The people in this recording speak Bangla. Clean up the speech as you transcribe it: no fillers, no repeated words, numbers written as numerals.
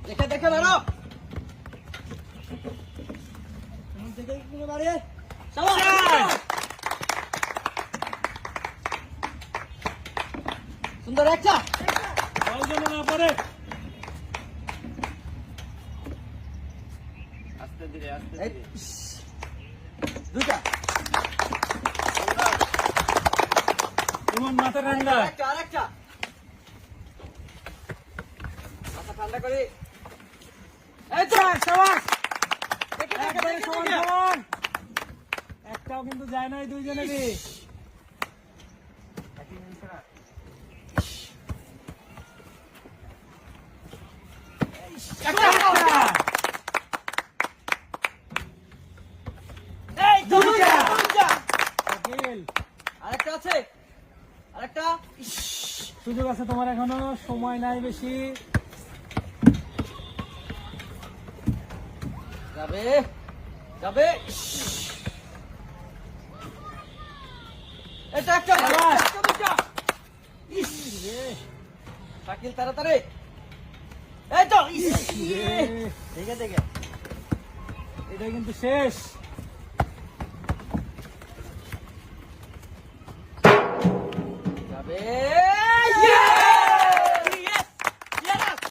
দেখে দেখে বেরো। দেখে দেখে বাড়িয়ে সুন্দর একটা বল যেন না পড়ে। আস্তে ধীরে আস্তে এই, ধীরে। দুটা তোমার মাথা ঠান্ডা। আরেকটা মাথা ঠান্ডা করে এই তো সাবাস। দেখে দেখে একবারে দেখে সমান দেখে। সমান। একটাও কিন্তু যায় না এই দুইজনেরই। একটা, একটা। এই তো দুইটা। দুইটা। শাকিল, আরেকটা আছে আরেকটা সুযোগ আছে তোমার, এখনো সময় নাই বেশি। যাবে যাবে এটা একটা শাবাশ। একটা দুইটা শাকিল তাড়াতাড়ি এই তো রে, ঠিক আছে এটা কিন্তু শেষ।